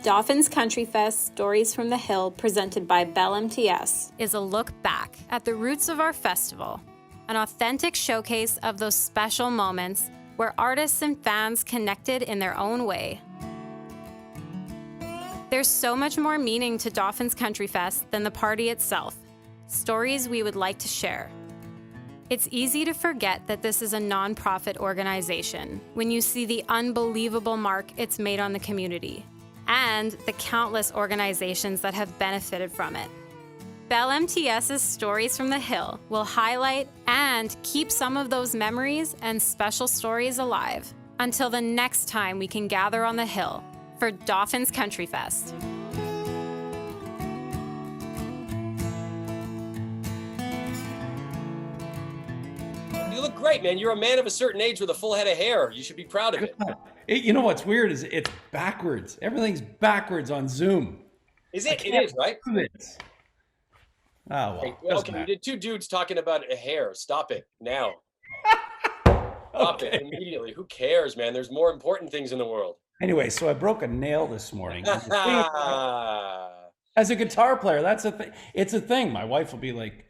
Dauphin's Country Fest Stories from the Hill, presented by Bell MTS, is a look back at the roots of our festival, an authentic showcase of those special moments where artists and fans connected in their own way. There's so much more meaning to Dauphin's Country Fest than the party itself, stories we would like to share. It's easy to forget that this is a nonprofit organization when you see the unbelievable mark it's made on the community and the countless organizations that have benefited from it. Bell MTS's Stories from the Hill will highlight and keep some of those memories and special stories alive until the next time we can gather on the hill for Dauphin's Country Fest. You look great, man. You're a man of a certain age with a full head of hair. You should be proud of it. You know what's weird is it's backwards. Everything's backwards on Zoom. Is it? It is, right? Oh, well. Okay, we did two dudes talking about a hair. Stop it now. Stop it immediately. Who cares, man? There's more important things in the world. Anyway, so I broke a nail this morning. As a guitar player, that's a thing. It's a thing. My wife will be like,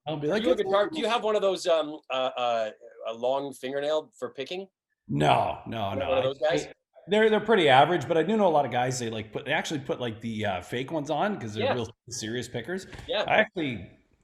I'll be like, do you have one of those a long fingernail for picking? No. One of those guys? They're pretty average, but I do know a lot of guys they actually put like the fake ones on because they're real serious pickers. Yeah.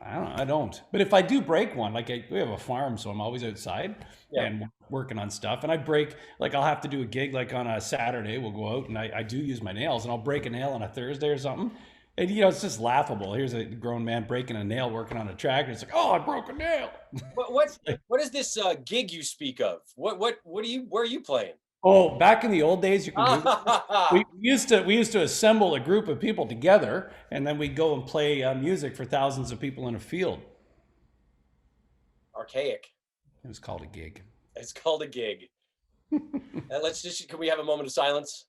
I don't. But if I do break one, we have a farm, so I'm always outside and working on stuff. And I break, I'll have to do a gig on a Saturday. We'll go out and I do use my nails, and I'll break a nail on a Thursday or something. And it's just laughable. Here's a grown man breaking a nail working on a tractor. It's like, oh, I broke a nail. What is this gig you speak of? Where are you playing? Oh, back in the old days, we used to assemble a group of people together, and then we'd go and play music for thousands of people in a field. Archaic. It was called a gig. It's called a gig. Can we have a moment of silence?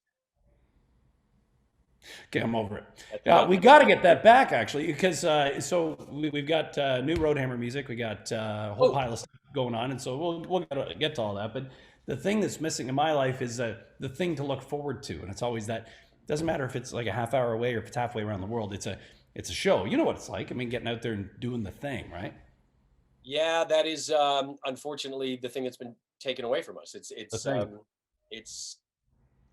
Okay, I'm over it. We got to get that back, actually, because we've got new Roadhammer music. We got a whole pile of stuff going on, and so we'll get to all that. But the thing that's missing in my life is the thing to look forward to, and it's always that. Doesn't matter if it's like a half hour away or if it's halfway around the world. It's a show. You know what it's like. I mean, getting out there and doing the thing, right? Yeah, that is unfortunately the thing that's been taken away from us. It's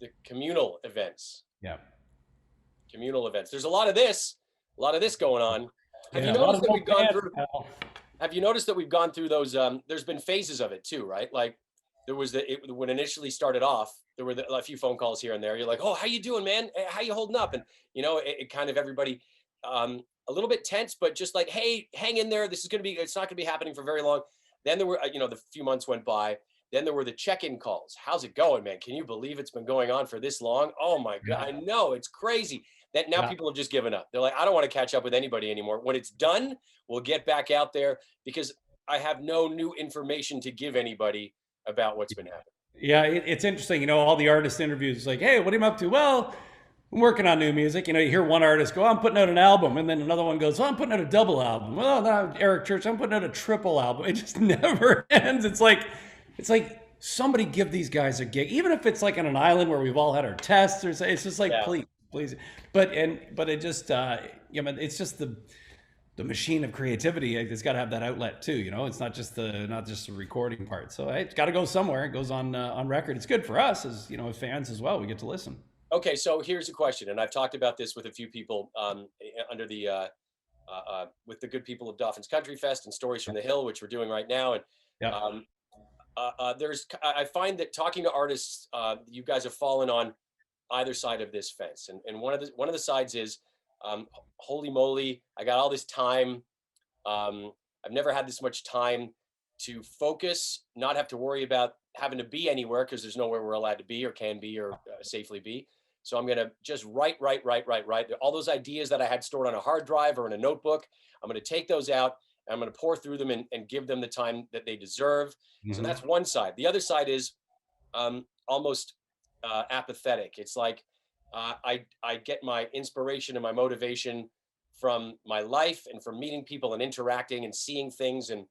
the communal events. Yeah. Communal events. There's a lot of this going on. Have you noticed that we've gone through? Have you noticed that we've gone through those? There's been phases of it too, right? Like there was when initially started off, there were a few phone calls here and there. You're like, oh, how you doing, man? How you holding up? And it kind of everybody a little bit tense, but just like, hey, hang in there. It's not gonna be happening for very long. Then there were, the few months went by. Then there were the check-in calls. How's it going, man? Can you believe it's been going on for this long? Oh my God, I know, it's crazy. That now people have just given up. They're like, I don't want to catch up with anybody anymore. When it's done, we'll get back out there because I have no new information to give anybody about what's been happening. Yeah, it's interesting. All the artist interviews, like, hey, what are you up to? Well, I'm working on new music. You hear one artist go, I'm putting out an album. And then another one goes, I'm putting out a double album. Well, now Eric Church, I'm putting out a triple album. It just never ends. It's like somebody give these guys a gig, even if it's like on an island where we've all had our tests. It's just like, please. But it just it's just the machine of creativity. It's got to have that outlet too. It's not just the recording part. So it's got to go somewhere. It goes on record. It's good for us as as fans as well. We get to listen. Okay, so here's a question, and I've talked about this with a few people under the with the good people of Dauphin's Country Fest and Stories from the Hill, which we're doing right now. And I find that talking to artists, you guys have fallen on either side of this fence, and one of the sides is holy moly, I got all this time. I've never had this much time to focus, not have to worry about having to be anywhere because there's nowhere we're allowed to be or can be or safely be. So I'm gonna just write all those ideas that I had stored on a hard drive or in a notebook. I'm gonna take those out and I'm gonna pour through them and give them the time that they deserve. Mm-hmm. So that's one side. The other side is almost apathetic. It's like I get my inspiration and my motivation from my life and from meeting people and interacting and seeing things and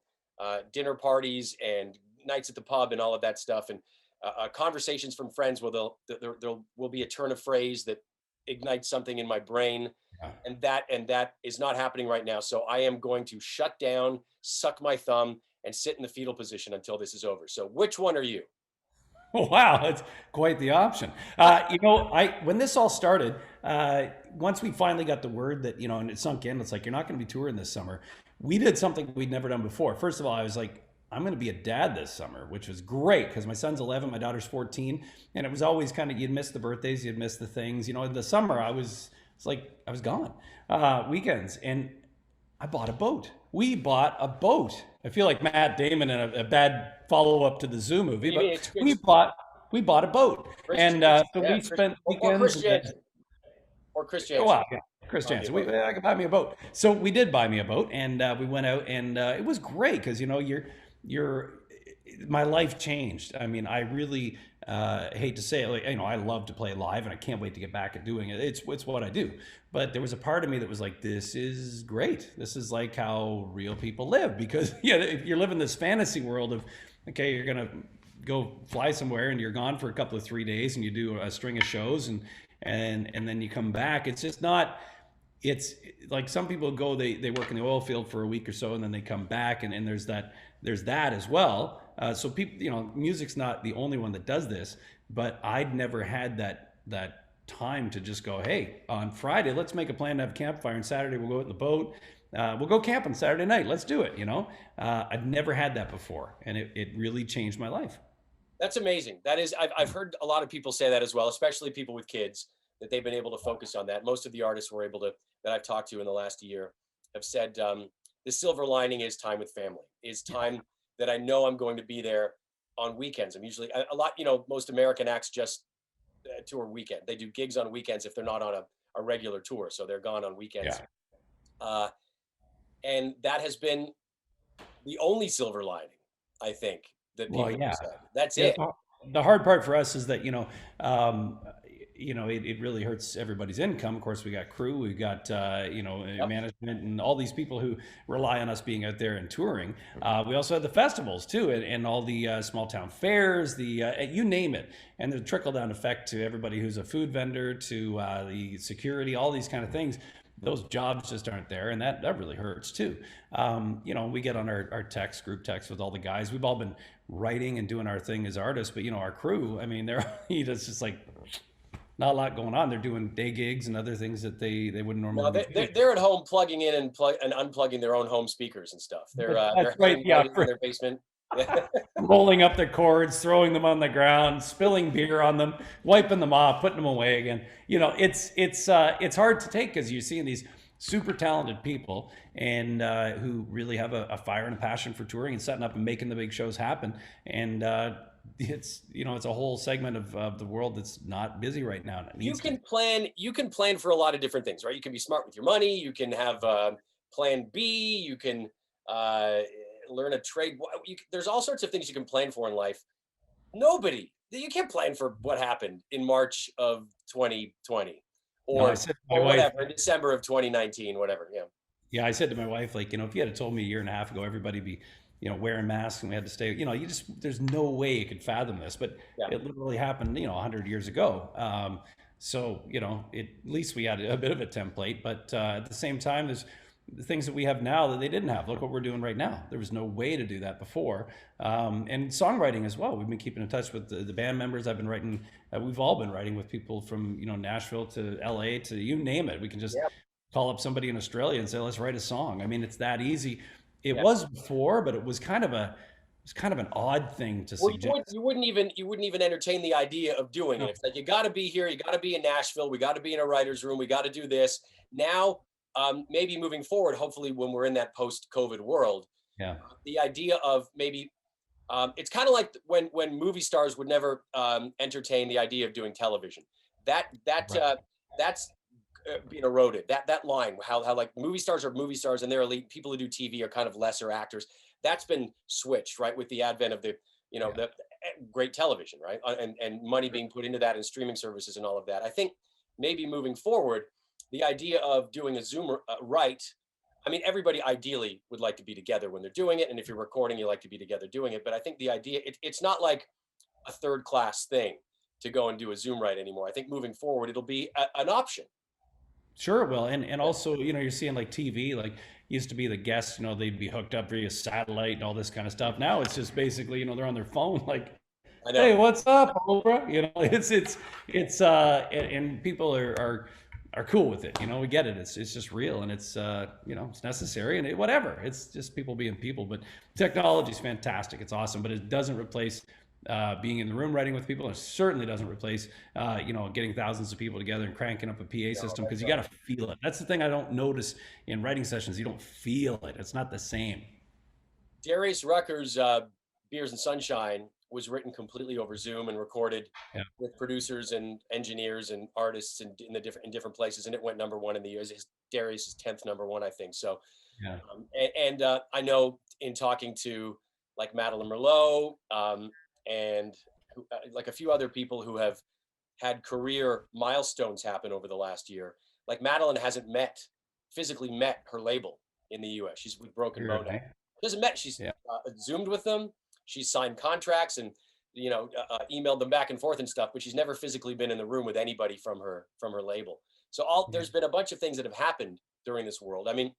dinner parties and nights at the pub and all of that stuff, and conversations from friends where there will be a turn of phrase that ignite something in my brain. Yeah. And that is not happening right now. So I am going to shut down, suck my thumb, and sit in the fetal position until this is over. So which one are you? Oh, wow, that's quite the option. When this all started, once we finally got the word that, and it sunk in, it's like, you're not going to be touring this summer. We did something we'd never done before. First of all, I was like, I'm going to be a dad this summer, which was great because my son's 11, my daughter's 14. And it was always kind of, you'd miss the birthdays, you'd miss the things. In the summer, I was gone weekends. And I bought a boat. We bought a boat. I feel like Matt Damon in a bad follow-up to the Zoo movie, but we bought a boat, and so we spent weekends. Or Chris Jansen. Wow, yeah, Chris Jansen. I could buy me a boat. So we did buy me a boat, and we went out, and it was great because my life changed. I mean, I really hate to say it, I love to play live, and I can't wait to get back at doing it. It's what I do. But there was a part of me that was like, this is great. This is like how real people live, because if you're living this fantasy world of, okay, you're gonna go fly somewhere and you're gone for a couple of 3 days and you do a string of shows and then you come back. It's just not. It's like some people go, they work in the oil field for a week or so and then they come back, and there's that as well. So people, music's not the only one that does this, but I'd never had that time to just go, hey, on Friday, let's make a plan to have a campfire, and Saturday we'll go out in the boat. We'll go camping Saturday night. Let's do it. I'd never had that before, and it really changed my life. That's amazing. That is, I've heard a lot of people say that as well, especially people with kids, that they've been able to focus on that. Most of the artists were able to, that I've talked to in the last year, have said the silver lining is time with family, is time that I know I'm going to be there on weekends. I'm usually a lot, most American acts just tour weekend. They do gigs on weekends if they're not on a regular tour. So they're gone on weekends. Yeah. And that has been the only silver lining, I think, that people have said. That's it. The hard part for us is that, it really hurts everybody's income. Of course, we got crew, we've got, management and all these people who rely on us being out there and touring. We also have the festivals too, and all the small town fairs, you name it. And the trickle down effect to everybody who's a food vendor, to the security, all these kind of things. Those jobs just aren't there, and that really hurts too. We get on our group text with all the guys. We've all been writing and doing our thing as artists, but our crew, I mean, it's just like not a lot going on. They're doing day gigs and other things that they wouldn't normally. They're at home plugging in and unplugging their own home speakers and stuff. They're right, yeah, in their basement. Rolling up their cords, throwing them on the ground, spilling beer on them, wiping them off, putting them away again. It's hard to take, because you're seeing these super talented people and who really have a fire and a passion for touring and setting up and making the big shows happen. And it's a whole segment of the world that's not busy right now. You can plan for a lot of different things, right? You can be smart with your money. You can have plan B. You can learn a trade. There's all sorts of things you can plan for in life. You can't plan for what happened in March of 2020 or whatever, in December of 2019, whatever. Yeah, I said to my wife, like, if you had told me a year and a half ago everybody'd be wearing masks and we had to stay, there's no way you could fathom this, but it literally happened 100 years ago. So at least we had a bit of a template, but at the same time, there's the things that we have now that they didn't have. Look what we're doing right now. There was no way to do that before. And songwriting as well. We've been keeping in touch with the band members. I've been writing, we've all been writing with people from, Nashville to LA to you name it. We can just call up somebody in Australia and say, let's write a song. I mean, it's that easy. It was before, but it was kind of an odd thing to suggest. You wouldn't even entertain the idea of doing it. It's like, you got to be here. You got to be in Nashville. We got to be in a writer's room. We got to do this now. Maybe moving forward, hopefully when we're in that post-COVID world, the idea of maybe it's kind of like when movie stars would never entertain the idea of doing television. That's being eroded. That line, how like movie stars are movie stars and they're elite. People who do TV are kind of lesser actors. That's been switched, right, with the advent of the great television, right, and money being put into that and streaming services and all of that. I think maybe moving forward, the idea of doing a Zoom I mean, everybody ideally would like to be together when they're doing it. And if you're recording, you like to be together doing it. But I think the idea, it's not like a third class thing. to go and do a Zoom write anymore. I think moving forward, it'll be an option. Sure, well, and also, you're seeing like TV, like used to be the guests, they'd be hooked up via satellite and all this kind of stuff. Now it's just basically, they're on their phone, like, I know. hey, what's up, Oprah? And people are cool with it. We get it. It's just real, and it's it's necessary, and whatever. It's just people being people. But technology is fantastic. It's awesome, but it doesn't replace being in the room writing with people. It certainly doesn't replace getting thousands of people together and cranking up a PA system, because you got to feel it. That's the thing I don't notice in writing sessions. You don't feel it. It's not the same. Darius Rucker's Beers and Sunshine was written completely over Zoom and recorded with producers and engineers and artists in different places, and it went number one in the US. Darius's 10th number one, I think. So, I know in talking to like Madeline Merlot and like a few other people who have had career milestones happen over the last year, like Madeline hasn't physically met her label in the US. She's with Broken Bow now. She hasn't met. She's Zoomed with them. She's signed contracts and emailed them back and forth and stuff, but she's never physically been in the room with anybody from her label. So there's been a bunch of things that have happened during this world. I mean,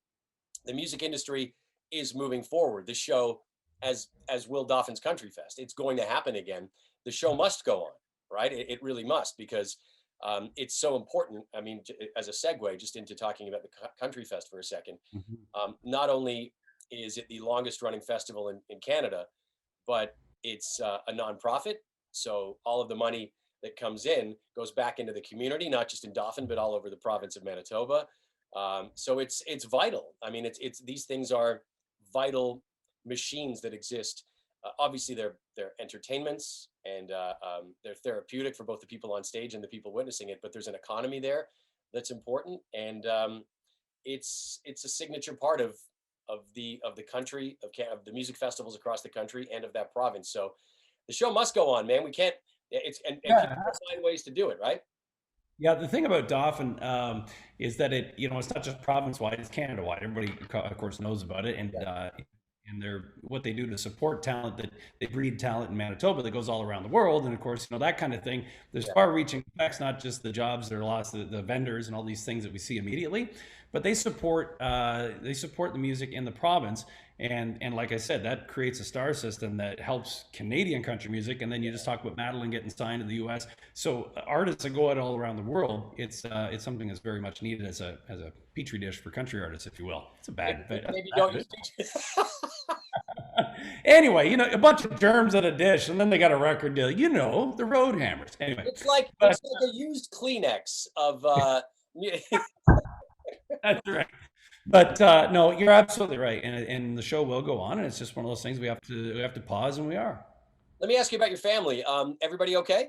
the music industry is moving forward. The show, as will Dauphin's Country Fest, it's going to happen again. The show must go on, right? It really must, because it's so important. I mean, as a segue just into talking about the Country Fest for a second, not only is it the longest running festival in Canada, but it's a nonprofit. So all of the money that comes in goes back into the community, not just in Dauphin, but all over the province of Manitoba. So it's vital. I mean, it's these things are vital machines that exist. Obviously, they're entertainments, and they're therapeutic for both the people on stage and the people witnessing it. But there's an economy there that's important, and it's a signature part of the country, of the music festivals across the country and of that province. So the show must go on, man. We can't. And people find ways to do it, right? Yeah, the thing about Dauphin is that it's not just province-wide; it's Canada-wide. Everybody, of course, knows about it, and what they do to support talent, that they breed talent in Manitoba that goes all around the world, and of course, that kind of thing. There's far-reaching effects, not just the jobs that are lost, the vendors, and all these things that we see immediately, but they support the music in the province. And like I said, that creates a star system that helps Canadian country music. And then you just talk about Madeline getting signed to the U.S. So artists that go out all around the world, it's something that's very much needed as a petri dish for country artists, if you will. It's a bad. Maybe don't use Anyway, a bunch of germs in a dish, and then they got a record deal. The Road Hammers. Anyway, it's like a used Kleenex of. That's right. But no, you're absolutely right, and the show will go on, and it's just one of those things we have to pause, and we are. Let me ask you about your family. Everybody okay?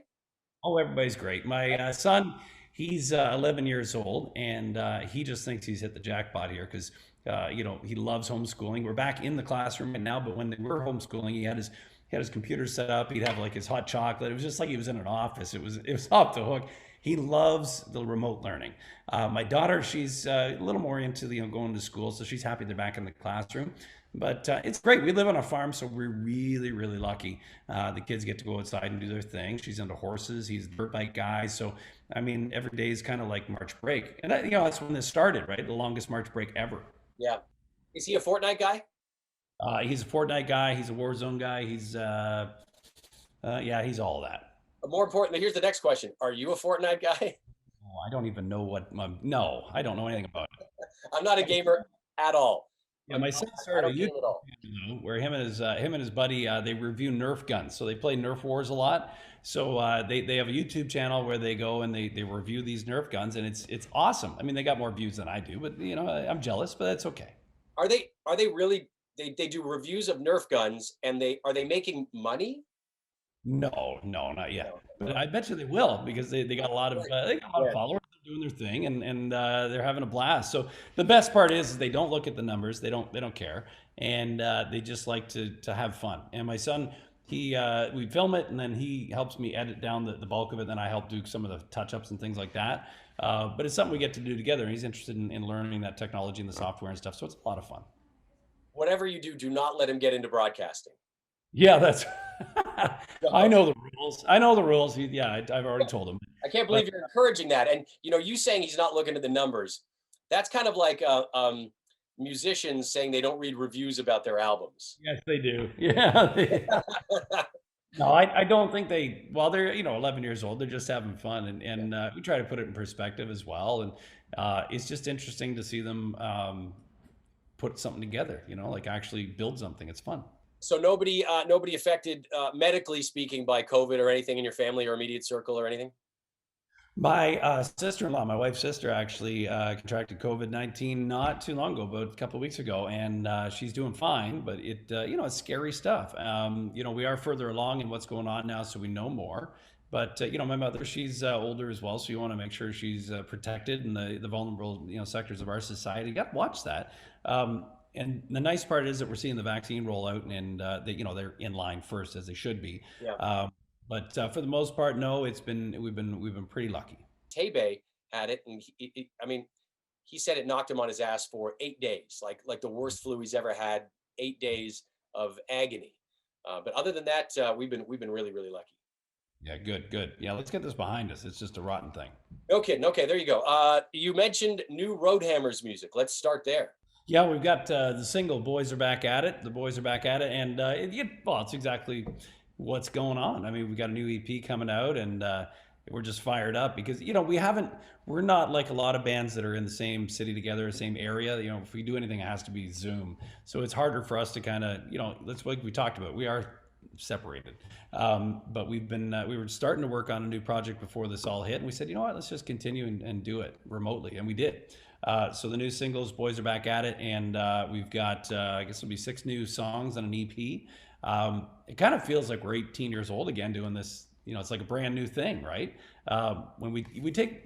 Oh, everybody's great. My son, he's 11 years old, and he just thinks he's hit the jackpot here because he loves homeschooling. We're back in the classroom now, but when they were homeschooling, he had his computer set up. He'd have like his hot chocolate. It was just like he was in an office. It was off the hook. He loves the remote learning. My daughter, she's a little more into going to school, so she's happy they're back in the classroom. But it's great. We live on a farm, so we're really, really lucky. The kids get to go outside and do their thing. She's into horses. He's a dirt bike guy. So, I mean, every day is kind of like March break. And that's when this started, right? The longest March break ever. Yeah. Is he a Fortnite guy? He's a Fortnite guy. He's a Warzone guy. He's, he's all of that. More importantly, here's the next question. Are you a Fortnite guy? Oh, I don't even know no, I don't know anything about it. I'm not a gamer at all. Yeah, my son started a YouTube channel where him and his buddy, they review Nerf guns. So they play Nerf Wars a lot. So they have a YouTube channel where they go and they review these Nerf guns, and it's awesome. I mean, they got more views than I do, but I'm jealous, but that's okay. Are they really, they do reviews of Nerf guns, and are they making money? No, not yet. But I bet you they will, because they got a lot of followers doing their thing, and they're having a blast. So the best part is they don't look at the numbers. They don't care, and they just like to have fun. And my son, we film it, and then he helps me edit down the bulk of it. Then I help do some of the touch-ups and things like that. But it's something we get to do together, and he's interested in learning that technology and the software and stuff. So it's a lot of fun. Whatever you do not let him get into broadcasting. Yeah, that's I know the rules. I know the rules. Yeah, I've already told him. I can't But believe you're encouraging that. And you saying he's not looking at the numbers. That's kind of like musicians saying they don't read reviews about their albums. yes, they do. Yeah. No, I don't think they. Well, they're 11 years old. They're just having fun, and we try to put it in perspective as well. And it's just interesting to see them put something together. Like actually build something. It's fun. So nobody affected medically speaking by COVID or anything in your family or immediate circle or anything? My sister-in-law, my wife's sister, actually contracted COVID-19 not too long ago, about a couple of weeks ago, and she's doing fine. But it's scary stuff. We are further along in what's going on now, so we know more. But my mother, she's older as well, so you want to make sure she's protected in the vulnerable sectors of our society. You got to watch that. And the nice part is that we're seeing the vaccine roll out, and they're in line first, as they should be. Yeah. But for the most part, no, we've been pretty lucky. Tebe had it, and he said it knocked him on his ass for 8 days, like the worst flu he's ever had. 8 days of agony. But other than that, we've been really, really lucky. Yeah, good. Yeah, let's get this behind us. It's just a rotten thing. No kidding. Okay, there you go. You mentioned new Roadhammers music. Let's start there. Yeah, we've got the single "Boys Are Back at It." The boys are back at it, and it's exactly what's going on. I mean, we got a new EP coming out, and we're just fired up because we're not like a lot of bands that are in the same city together, same area. If we do anything, it has to be Zoom, so it's harder for us to kind of that's what we talked about. We are separated, but we were starting to work on a new project before this all hit, and we said, you know what, let's just continue and do it remotely, and we did. So the new singles, "Boys Are Back at It," and we've got I guess it'll be 6 new songs on an EP. It kind of feels like we're 18 years old again doing this. It's like a brand new thing, right? When we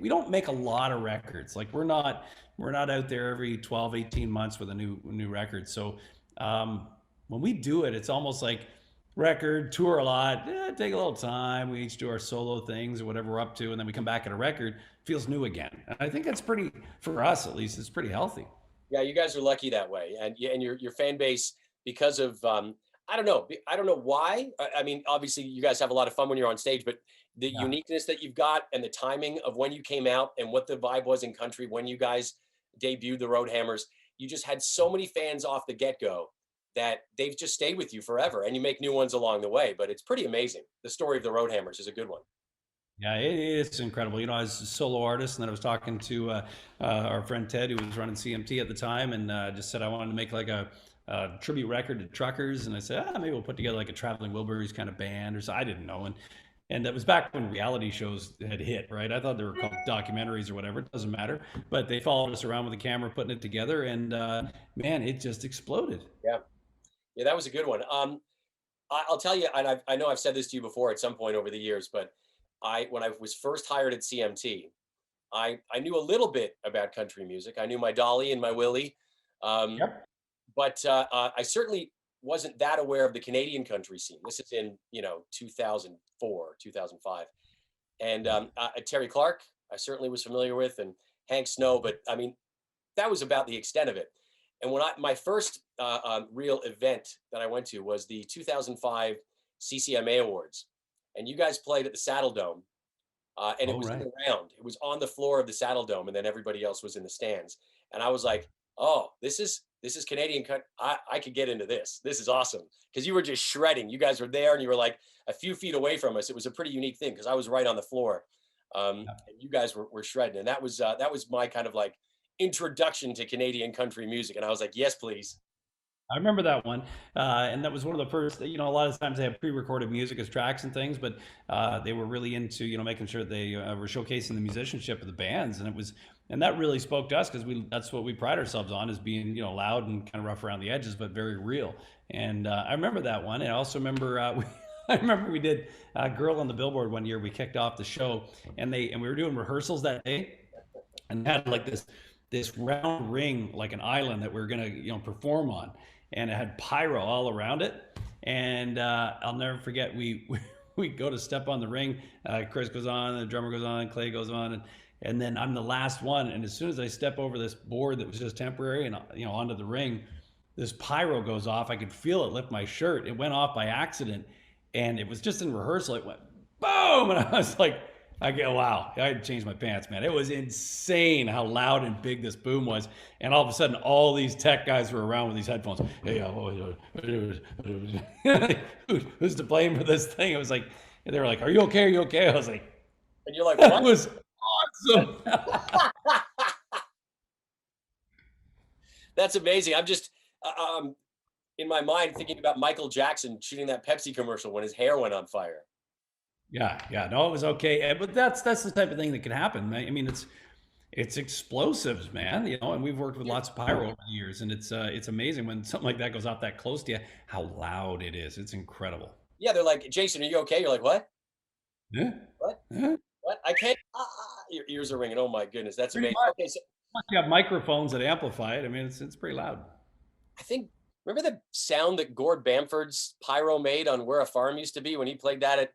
don't make a lot of records. Like we're not out there every 12, 18 months with a new record. So when we do it, it's almost like record, tour a lot, take a little time. We each do our solo things or whatever we're up to, and then we come back at a record, feels new again. And I think that's pretty, for us at least, it's pretty healthy. Yeah, you guys are lucky that way, and your fan base, because of I don't know why. I mean, obviously you guys have a lot of fun when you're on stage, but the uniqueness that you've got and the timing of when you came out and what the vibe was in country when you guys debuted the Roadhammers, you just had so many fans off the get-go that they've just stayed with you forever, and you make new ones along the way. But it's pretty amazing. The story of the Roadhammers is a good one. Yeah, it's incredible. I was a solo artist, and then I was talking to our friend Ted, who was running CMT at the time, and just said I wanted to make like a tribute record to truckers, and I said, maybe we'll put together like a Traveling Wilburys kind of band, or so. I didn't know, and that was back when reality shows had hit, right? I thought they were called documentaries or whatever. It doesn't matter, but they followed us around with a camera, putting it together, and man, it just exploded. Yeah, that was a good one. I'll tell you, and I know I've said this to you before at some point over the years, but when I was first hired at CMT, I knew a little bit about country music. I knew my Dolly and my Willie, but I certainly wasn't that aware of the Canadian country scene. This is in 2004, 2005, and Terry Clark I certainly was familiar with, and Hank Snow, but I mean that was about the extent of it. And when my first real event that I went to was the 2005 CCMA Awards, and you guys played at the Saddle Dome, and it was in the round. It was on the floor of the Saddle Dome, and then everybody else was in the stands. And I was like, "Oh, this is Canadian. I could get into this. This is awesome." Because you were just shredding. You guys were there, and you were like a few feet away from us. It was a pretty unique thing because I was right on the floor, and you guys were shredding. And that was my kind of like introduction to Canadian country music, and I was like, yes please. I remember that one, and that was one of the first. A lot of times they have pre-recorded music as tracks and things, but they were really into making sure they were showcasing the musicianship of the bands, and that really spoke to us because that's what we pride ourselves on, is being loud and kind of rough around the edges, but very real. And I remember that one, and I also remember I remember we did "Girl on the Billboard" one year. We kicked off the show, and we were doing rehearsals that day, and had like this round ring, like an island that we were gonna perform on, and it had pyro all around it. And I'll never forget, we go to step on the ring, Chris goes on, the drummer goes on, Clay goes on, and then I'm the last one, and as soon as I step over this board that was just temporary and onto the ring, this pyro goes off. I could feel it lift my shirt. It went off by accident, and it was just in rehearsal. It went boom, and I was like, I go, wow, I had to change my pants, man. It was insane how loud and big this boom was. And all of a sudden, all these tech guys were around with these headphones. Hey, who's to blame for this thing? It was like, they were like, are you okay? Are you okay? I was like, and you're like, what? That was awesome. That's amazing. I'm just in my mind thinking about Michael Jackson shooting that Pepsi commercial when his hair went on fire. Yeah, no, it was okay, but that's the type of thing that can happen. I mean, it's explosives, man. You know, and we've worked with lots of pyro over the years, and it's amazing when something like that goes off that close to you, how loud it is. It's incredible. Yeah, they're like, Jason, are you okay? You're like, what? Yeah. What? Yeah. What? I can't. Your ears are ringing. Oh my goodness, that's amazing. Okay, so you have microphones that amplify it. I mean, it's pretty loud. I think, remember the sound that Gord Bamford's pyro made on Where a Farm Used to Be when he played that at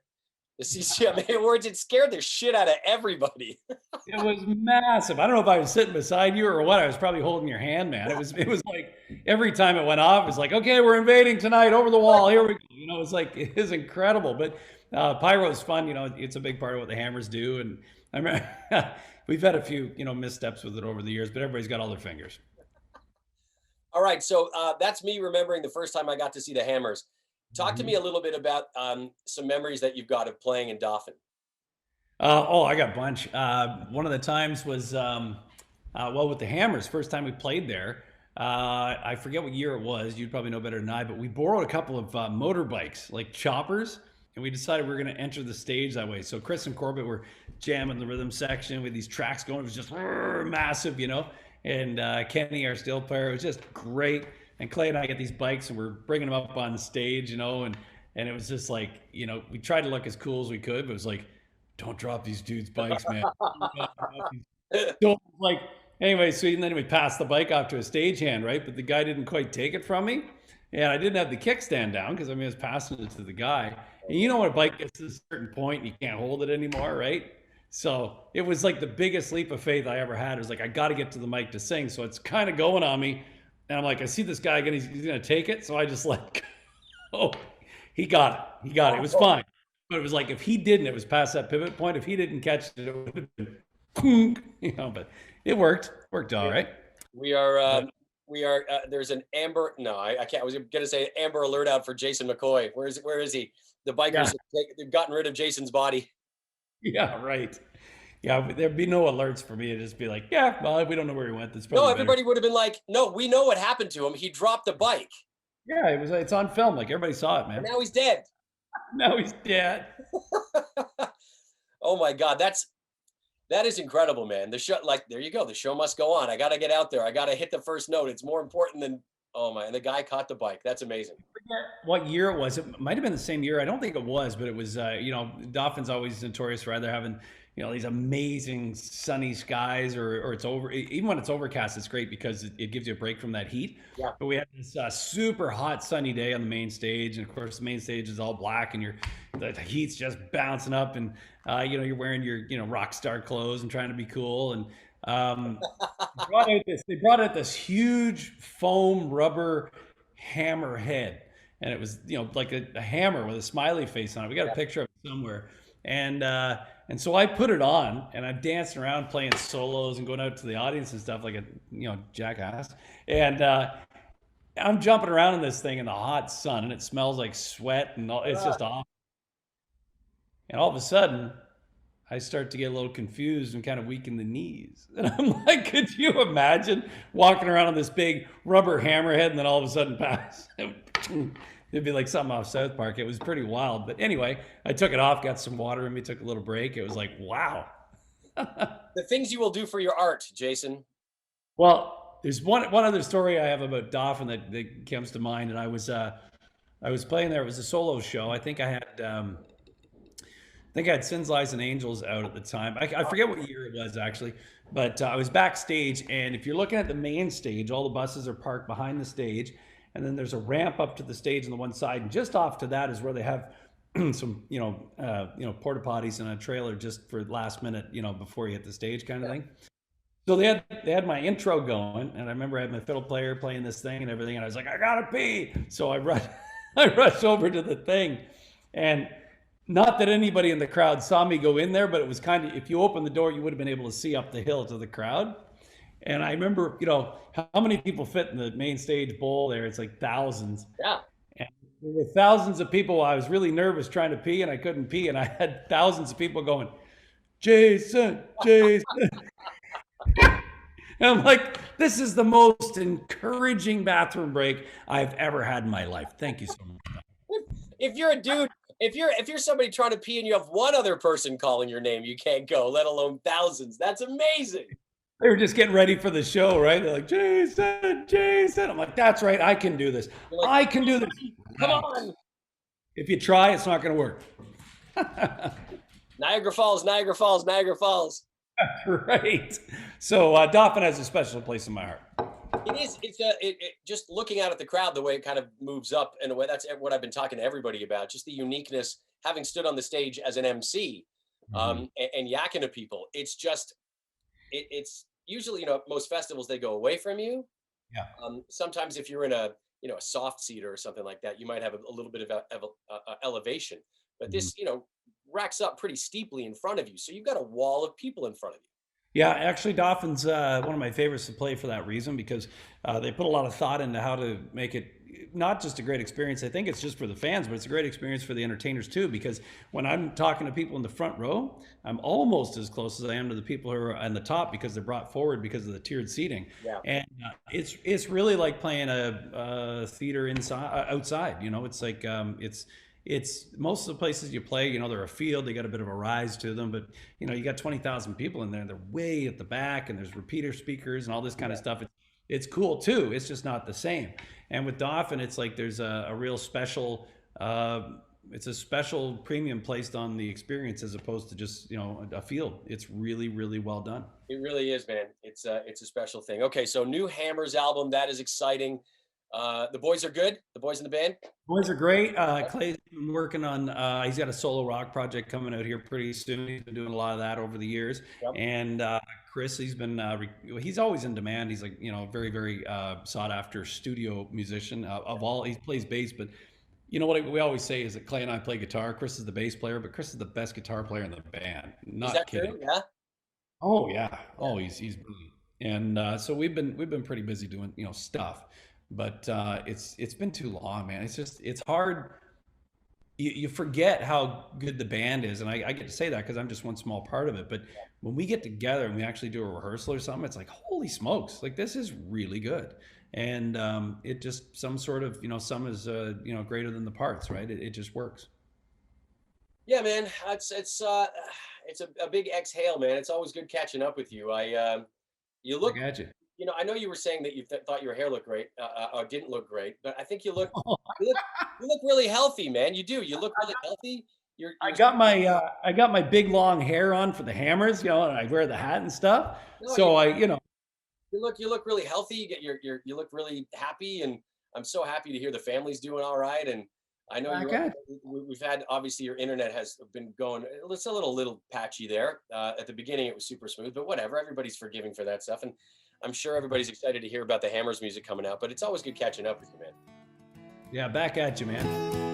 the CCMA Awards? It scared the shit out of everybody. It was massive. I don't know if I was sitting beside you or what. I was probably holding your hand, man. It was like every time it went off, it was like, okay, we're invading tonight over the wall. Here we go. You know, it's like, it is incredible. But pyro is fun. You know, it's a big part of what the Hammers do. And I remember we've had a few, you know, missteps with it over the years, but everybody's got all their fingers. All right. So that's me remembering the first time I got to see the Hammers. Talk to me a little bit about some memories that you've got of playing in Dauphin. I got a bunch. One of the times was, well, with the Hammers, first time we played there. I forget what year it was. You'd probably know better than I, but we borrowed a couple of motorbikes, like choppers, and we decided we were going to enter the stage that way. So Chris and Corbett were jamming the rhythm section with these tracks going. It was just massive, you know. And Kenny, our steel player, it was just great. And Clay and I get these bikes, and we're bringing them up on stage, you know, and it was just like, you know, we tried to look as cool as we could, but it was like, don't drop these dudes' bikes, man. Don't, like, anyway, so then we passed the bike off to a stagehand, right? But the guy didn't quite take it from me. And I didn't have the kickstand down because I was passing it to the guy. And you know when a bike gets to a certain point, you can't hold it anymore, right? So it was like the biggest leap of faith I ever had. It was like, I got to get to the mic to sing. So it's kind of going on me. And I'm like, I see this guy again, he's going to take it. So I just like, oh, he got it. It was fine. But it was like, if he didn't, it was past that pivot point. If he didn't catch it, it would have been, boom, you know, but it worked all right. We are, there's an Amber, no, I can't, I was going to say Amber alert out for Jason McCoy. Where is he? The bikers, they've gotten rid of Jason's body. Yeah, right. Yeah, there'd be no alerts for me. It'd just be like, yeah, well, we don't know where he went. No, everybody would have been like, no, we know what happened to him. He dropped the bike. Yeah, it's on film. Like everybody saw it, man. And now he's dead. Now he's dead. Oh my God, that is incredible, man. The show, like, there you go. The show must go on. I got to get out there. I got to hit the first note. It's more important than, oh my, and the guy caught the bike. That's amazing. I forget what year it was. It might have been the same year. I don't think it was, but it was, you know, Dauphin's always notorious for either having, you know, these amazing sunny skies or it's over, even when it's overcast, it's great because it gives you a break from that heat. Yeah. But we had this super hot sunny day on the main stage. And of course the main stage is all black and the heat's just bouncing up and, you know, you're wearing your, you know, rock star clothes and trying to be cool. And they brought out this huge foam rubber hammer head. And it was, you know, like a hammer with a smiley face on it. We got a picture of it somewhere. And so I put it on and I'm dancing around playing solos and going out to the audience and stuff like a, you know, jackass. And I'm jumping around in this thing in the hot sun and it smells like sweat and it's just awful. And all of a sudden I start to get a little confused and kind of weak in the knees. And I'm like, could you imagine walking around on this big rubber hammerhead and then all of a sudden pass? It'd be like something off South Park. It was pretty wild. But anyway, I took it off, got some water in me, took a little break. It was like, wow. The things you will do for your art, Jason. Well, there's one other story I have about Dauphin that comes to mind. And I was playing there. It was a solo show. I think I had Sins, Lies, and Angels out at the time. I forget what year it was actually, but I was backstage. And if you're looking at the main stage, all the buses are parked behind the stage. And then there's a ramp up to the stage on the one side. And just off to that is where they have some, porta potties and a trailer just for last minute, you know, before you hit the stage kind of thing. So they had my intro going. And I remember I had my fiddle player playing this thing and everything. And I was like, I gotta pee. So I rushed over to the thing. And not that anybody in the crowd saw me go in there, but it was kind of, if you opened the door, you would have been able to see up the hill to the crowd. And I remember, how many people fit in the main stage bowl there? It's like thousands. Yeah. And there were thousands of people. I was really nervous trying to pee and I couldn't pee. And I had thousands of people going, Jason, Jason. And I'm like, this is the most encouraging bathroom break I've ever had in my life. Thank you so much. If you're a dude, if you're somebody trying to pee and you have one other person calling your name, you can't go, let alone thousands. That's amazing. They were just getting ready for the show, right? They're like, Jason, Jason. I'm like, that's right. I can do this. Like, I can do this. Come on. If you try, it's not going to work. Niagara Falls, Niagara Falls, Niagara Falls. Right. So Dauphin has a special place in my heart. It is. It's just looking out at the crowd, the way it kind of moves up in a way. That's what I've been talking to everybody about. Just the uniqueness, having stood on the stage as an MC, and yakking to people. It's just, it's usually, most festivals, they go away from you. Yeah. Sometimes if you're in a soft seater or something like that, you might have a little bit of elevation. But this, racks up pretty steeply in front of you. So you've got a wall of people in front of you. Yeah, actually, Dauphin's one of my favorites to play for that reason, because they put a lot of thought into how to make it not just a great experience. I think it's just for the fans, but it's a great experience for the entertainers too, because when I'm talking to people in the front row, I'm almost as close as I am to the people who are on the top, because they're brought forward because of the tiered seating. Yeah. And it's really like playing a theater outside. It's like it's most of the places you play, they're a field, they got a bit of a rise to them, but you got 20,000 people in there, and they're way at the back, and there's repeater speakers and all this kind of stuff. It's cool too. It's just not the same. And with Dauphin, it's like there's a real special, it's a special premium placed on the experience, as opposed to just a field. It's really, really well done. It really is, man. It's a special thing. Okay, so new Hammers album, that is exciting. The boys are good. The boys in the band. Boys are great. Clay's been working on. He's got a solo rock project coming out here pretty soon. He's been doing a lot of that over the years. Yep. And Chris, he's been. He's always in demand. He's like very, very sought after studio musician of all. He plays bass, but what we always say is that Clay and I play guitar. Chris is the bass player, but Chris is the best guitar player in the band. Not is that kidding. True? Yeah. Oh yeah. Oh, he's brilliant. And so we've been pretty busy doing stuff. But it's been too long, man. It's hard. You forget how good the band is, and I get to say that because I'm just one small part of it. But when we get together and we actually do a rehearsal or something, it's like, holy smokes, like this is really good. And it just some sort of sum is greater than the parts, right? It just works. Yeah, man. It's a big exhale, man. It's always good catching up with you. You look. I got you. I know you were saying that you thought your hair looked great, or didn't look great, but I think you look really healthy, man. You do. You look really healthy. I got my big long hair on for the Hammers, and I wear the hat and stuff. No, so you look really healthy. You look really happy, and I'm so happy to hear the family's doing all right. And I know we've had, obviously your internet has been going. It's a little patchy there. At the beginning, it was super smooth, but whatever. Everybody's forgiving for that stuff, and I'm sure everybody's excited to hear about the Hammers music coming out, but it's always good catching up with you, man. Yeah, back at you, man.